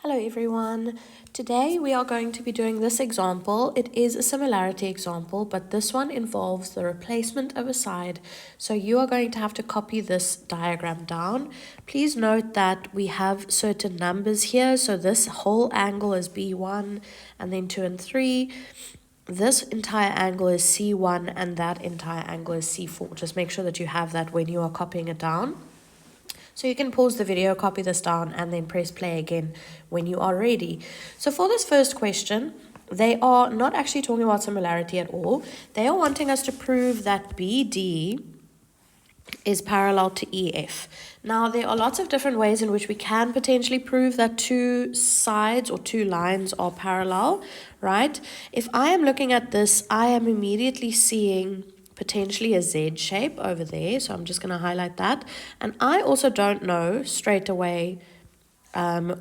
Hello everyone. Today we are going to be doing this example. It is a similarity example, but this one involves the replacement of a side. So you are going to have to copy this diagram down. Please note that we have certain numbers here. So this whole angle is B1 and then 2 and 3. This entire angle is C1 and that entire angle is C4. Just make sure that you have that when you are copying it down. So you can pause the video, copy this down, and then press play again when you are ready. So for this first question, they are not actually talking about similarity at all. They are wanting us to prove that BD is parallel to EF. Now, there are lots of different ways in which we can potentially prove that two sides or two lines are parallel, right? If I am looking at this, I am immediately seeing potentially a Z shape over there. So I'm just going to highlight that. And I also don't know straight away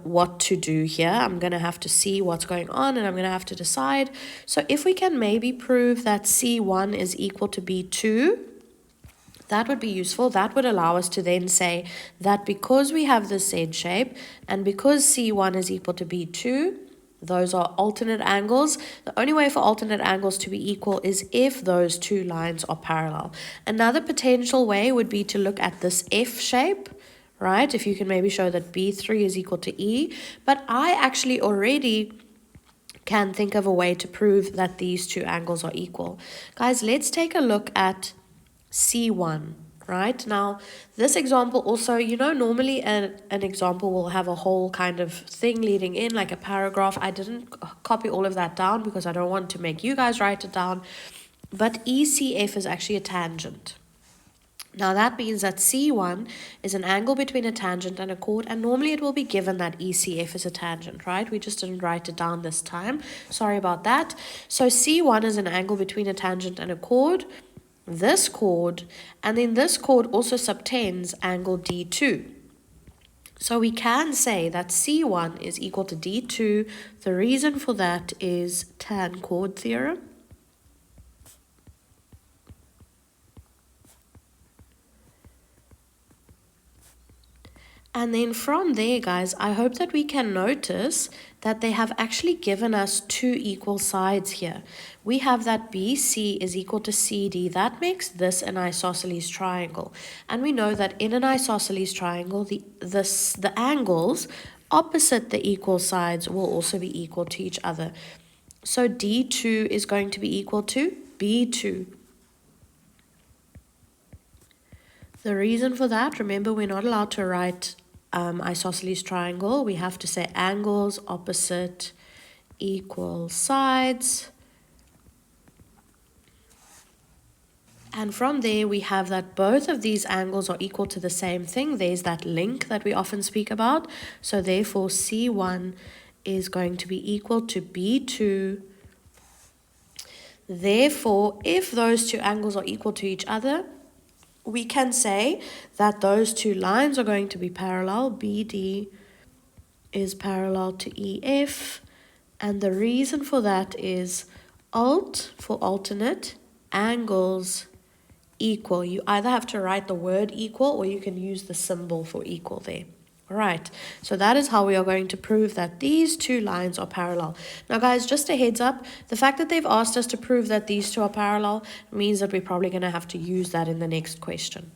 what to do here. I'm going to have to see what's going on and I'm going to have to decide. So if we can maybe prove that C1 is equal to B2, that would be useful. That would allow us to then say that because we have this Z shape and because C1 is equal to B2, those are alternate angles. The only way for alternate angles to be equal is if those two lines are parallel. Another potential way would be to look at this F shape, right? If you can maybe show that B3 is equal to E. But I actually already can think of a way to prove that these two angles are equal. Guys, let's take a look at C1. Right now, this example also, normally an example will have a whole kind of thing leading in, like a paragraph. I didn't copy all of that down because I don't want to make you guys write it down. But ECF is actually a tangent. Now that means that C1 is an angle between a tangent and a chord, and normally it will be given that ECF is a tangent, right? We just didn't write it down this time. Sorry about that. So C1 is an angle between a tangent and a chord. This chord, and then this chord also subtends angle D2. So we can say that C1 is equal to D2. The reason for that is tan chord theorem. And then from there, guys, I hope that we can notice that they have actually given us two equal sides here. We have that BC is equal to CD. That makes this an isosceles triangle. And we know that in an isosceles triangle, the angles opposite the equal sides will also be equal to each other. So D2 is going to be equal to B2. The reason for that, remember, we're not allowed to write isosceles triangle. We have to say angles opposite equal sides. And from there, we have that both of these angles are equal to the same thing. There's that link that we often speak about. So therefore, C1 is going to be equal to B2. Therefore, if those two angles are equal to each other, we can say that those two lines are going to be parallel. BD is parallel to EF. And the reason for that is alt for alternate, angles equal. You either have to write the word equal or you can use the symbol for equal there. All right, so that is how we are going to prove that these two lines are parallel. Now, guys, just a heads up, the fact that they've asked us to prove that these two are parallel means that we're probably going to have to use that in the next question.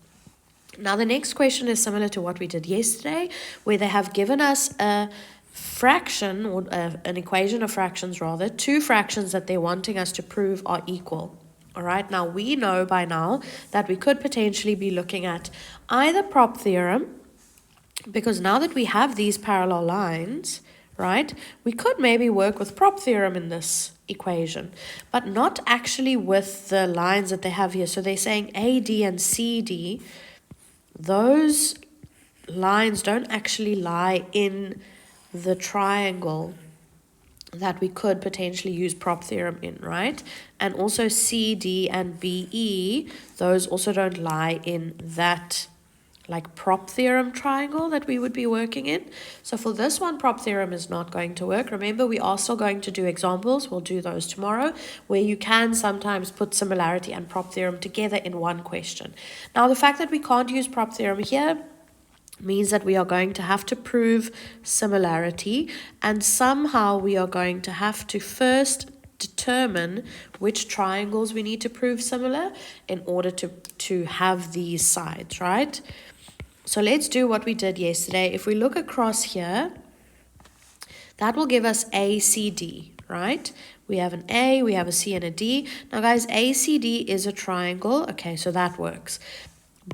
Now, the next question is similar to what we did yesterday, where they have given us a fraction, or an equation of fractions rather, two fractions that they're wanting us to prove are equal. All right, now we know by now that we could potentially be looking at either prop theorem, because now that we have these parallel lines, right, we could maybe work with prop theorem in this equation, but not actually with the lines that they have here. So they're saying AD and CD, those lines don't actually lie in the triangle that we could potentially use prop theorem in, right? And also CD and BE, those also don't lie in that like prop theorem triangle that we would be working in. So for this one, prop theorem is not going to work. Remember, we are still going to do examples. We'll do those tomorrow, where you can sometimes put similarity and prop theorem together in one question. Now, the fact that we can't use prop theorem here means that we are going to have to prove similarity, and somehow we are going to have to first determine which triangles we need to prove similar in order to have these sides, right? So let's do what we did yesterday. If we look across here, that will give us ACD, right? We have an A, we have a C, and a D. Now, guys, ACD is a triangle. Okay, so that works.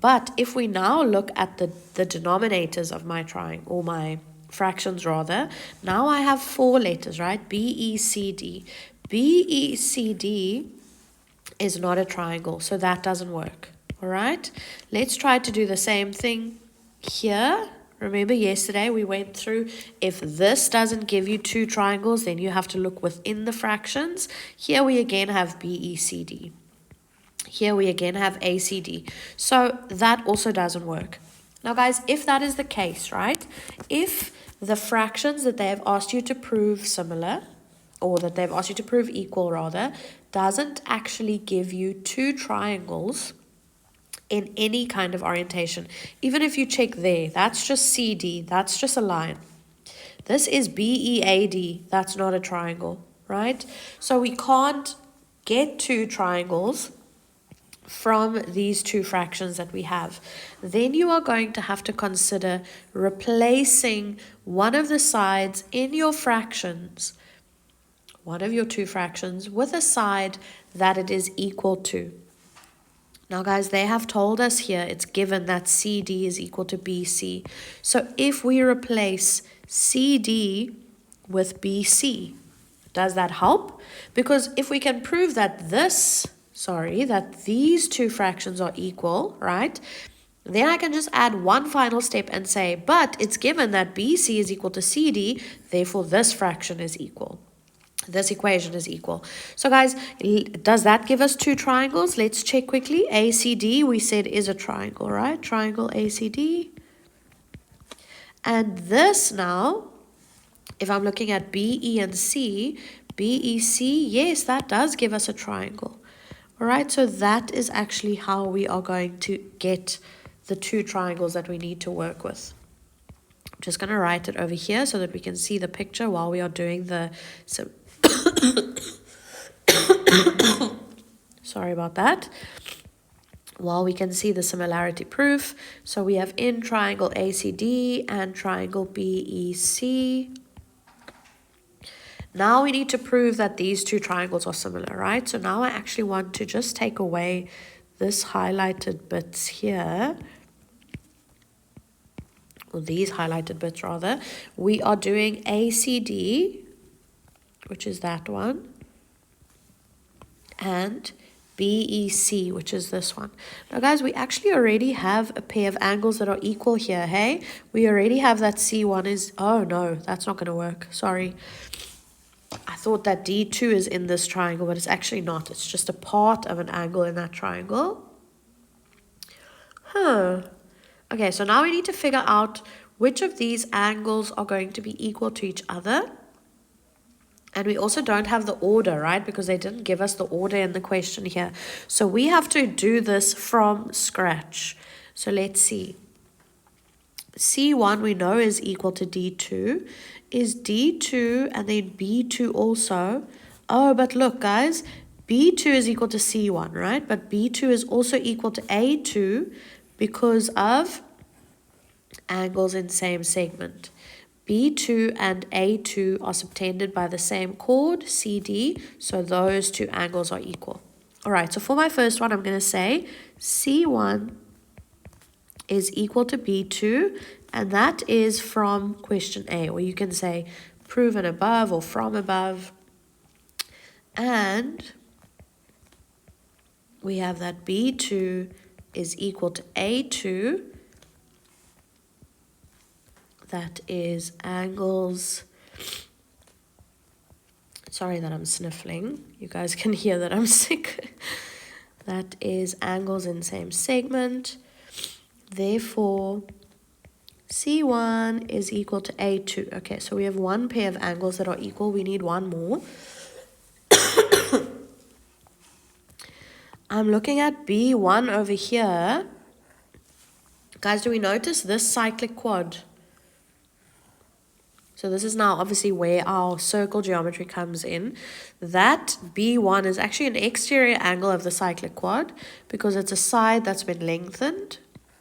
But if we now look at the denominators of my triangle, or my fractions rather, now I have 4 letters, right? B, E, C, D. B, E, C, D is not a triangle, so that doesn't work. All right, let's try to do the same thing here. Remember yesterday we went through, if this doesn't give you 2 triangles, then you have to look within the fractions. Here we again have BECD. Here we again have ACD. So that also doesn't work. Now guys, if that is the case, right? If the fractions that they have asked you to prove similar, or that they've asked you to prove equal rather, doesn't actually give you 2 triangles in any kind of orientation. Even if you check there, that's just CD, that's just a line. This is BEAD, that's not a triangle, right? So we can't get 2 triangles from these 2 fractions that we have. Then you are going to have to consider replacing one of the sides in your fractions, one of your 2 fractions, with a side that it is equal to. Now guys, they have told us here, it's given that CD is equal to BC. So if we replace CD with BC, does that help? Because if we can prove that that these 2 fractions are equal, right? Then I can just add one final step and say, but it's given that BC is equal to CD, therefore this fraction is equal. This equation is equal. So guys, does that give us 2 triangles? Let's check quickly. ACD, we said, is a triangle, right? Triangle ACD. And this now, if I'm looking at BE and C, BEC, yes, that does give us a triangle. All right, so that is actually how we are going to get the 2 triangles that we need to work with. I'm just going to write it over here so that we can see the picture while we are doing the... Sorry about that. While we can see the similarity proof. So we have in triangle ACD and triangle BEC. Now we need to prove that these 2 triangles are similar, right? So now I actually want to just take away this highlighted bits here. Or these highlighted bits rather. We are doing ACD, which is that one, and BEC, which is this one. Now guys, we actually already have a pair of angles that are equal here, hey? We already have that C1 is, oh no, that's not going to work, sorry. I thought that D2 is in this triangle, but it's actually not. It's just a part of an angle in that triangle. Okay, so now we need to figure out which of these angles are going to be equal to each other. And we also don't have the order, right? Because they didn't give us the order in the question here. So we have to do this from scratch. So let's see. C1 we know is equal to D2. Is D2 and then B2 also? Oh, but look, guys. B2 is equal to C1, right? But B2 is also equal to A2 because of angles in same segment. B2 and A2 are subtended by the same chord, CD, so those 2 angles are equal. All right, so for my first one, I'm going to say C1 is equal to B2, and that is from question A, or you can say proven above or from above. And we have that B2 is equal to A2. That is angles. Sorry that I'm sniffling. You guys can hear that I'm sick. That is angles in same segment. Therefore, C1 is equal to A2. Okay, so we have one pair of angles that are equal. We need one more. I'm looking at B1 over here. Guys, do we notice this cyclic quad? So this is now obviously where our circle geometry comes in. That B1 is actually an exterior angle of the cyclic quad because it's a side that's been lengthened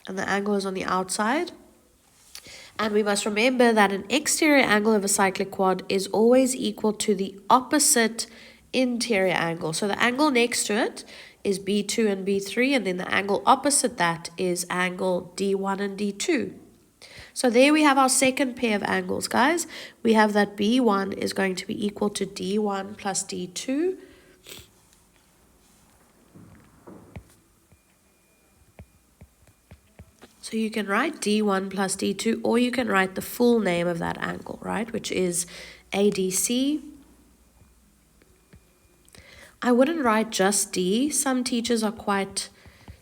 and the angle is on the outside. And we must remember that an exterior angle of a cyclic quad is always equal to the opposite interior angle. So the angle next to it is B2 and B3, and then the angle opposite that is angle D1 and D2. So there we have our second pair of angles, guys. We have that B1 is going to be equal to D1 plus D2. So you can write D1 plus D2, or you can write the full name of that angle, right, which is ADC. I wouldn't write just D. Some teachers are quite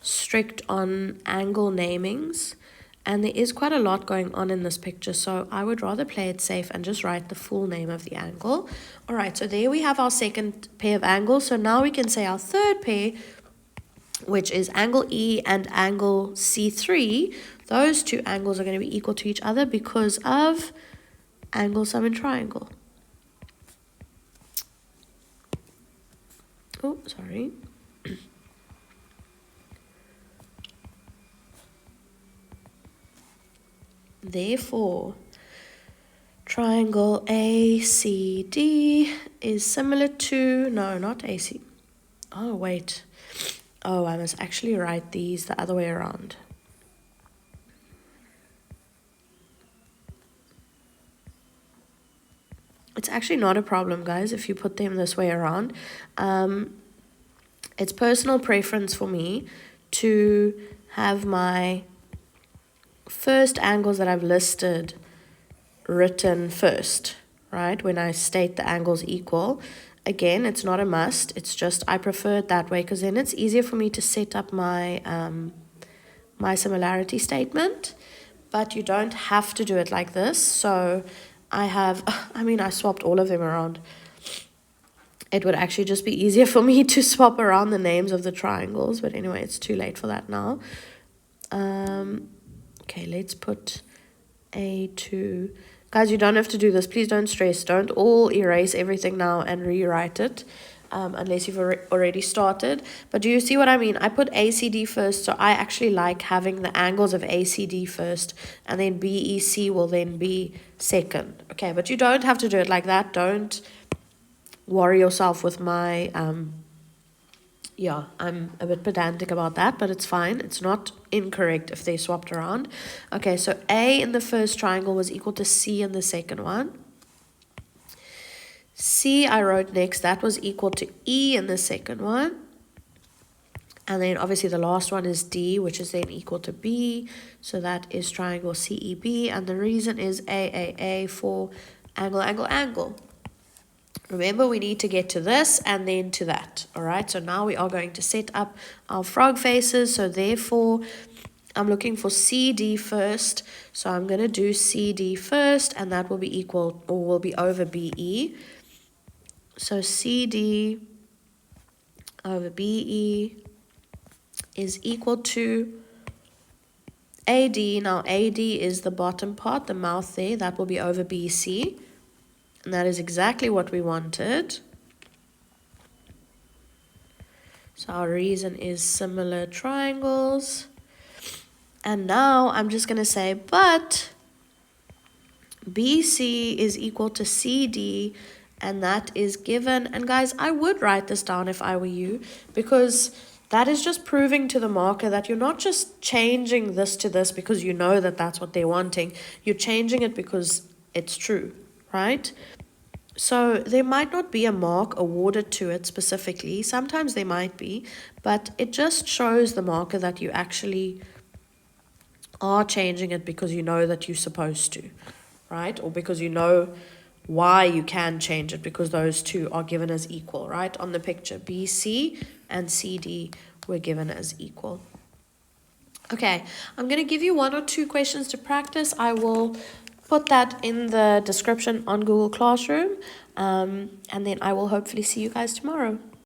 strict on angle namings, and there is quite a lot going on in this picture, so I would rather play it safe and just write the full name of the angle. All right, so there we have our second pair of angles. So now we can say our third pair, which is angle E and angle C3. Those two angles are going to be equal to each other because of angle sum and triangle. Oh, sorry. Therefore, triangle ACD is similar to, no, not AC. Oh, wait. Oh, I must actually write these the other way around. It's actually not a problem, guys, if you put them this way around. It's personal preference for me to have my first angles that I've listed written first, right? When I state the angles equal. Again, it's not a must. It's just I prefer it that way because then it's easier for me to set up my my similarity statement. But you don't have to do it like this. So I swapped all of them around. It would actually just be easier for me to swap around the names of the triangles. But anyway, it's too late for that now. Okay, let's put A2. Guys, you don't have to do this. Please don't stress. Don't all erase everything now and rewrite it unless you've already started. But do you see what I mean? I put ACD first, so I actually like having the angles of ACD first, and then BEC will then be second. Okay, but you don't have to do it like that. Don't worry yourself with my... I'm a bit pedantic about that, but it's fine. It's not incorrect if they swapped around. Okay, so A in the first triangle was equal to C in the second one. C I wrote next, that was equal to E in the second one. And then obviously the last one is D, which is then equal to B. So that is triangle CEB. And the reason is AAA for angle, angle, angle. Remember, we need to get to this and then to that. All right, so now we are going to set up our frog faces. So therefore, I'm looking for CD first. So I'm going to do CD first, and that will be equal, or will be over BE. So CD over BE is equal to AD. Now AD is the bottom part, the mouth there. That will be over BC. And that is exactly what we wanted. So our reason is similar triangles. And now I'm just going to say, but BC is equal to CD, and that is given. And guys, I would write this down if I were you, because that is just proving to the marker that you're not just changing this to this because you know that that's what they're wanting. You're changing it because it's true, right? So there might not be a mark awarded to it specifically. Sometimes there might be, but it just shows the marker that you actually are changing it because you know that you're supposed to, right? Or because you know why you can change it, because those two are given as equal, right? On the picture, BC and CD were given as equal. Okay, I'm going to give you 1 or 2 questions to practice. I will put that in the description on Google Classroom, and then I will hopefully see you guys tomorrow.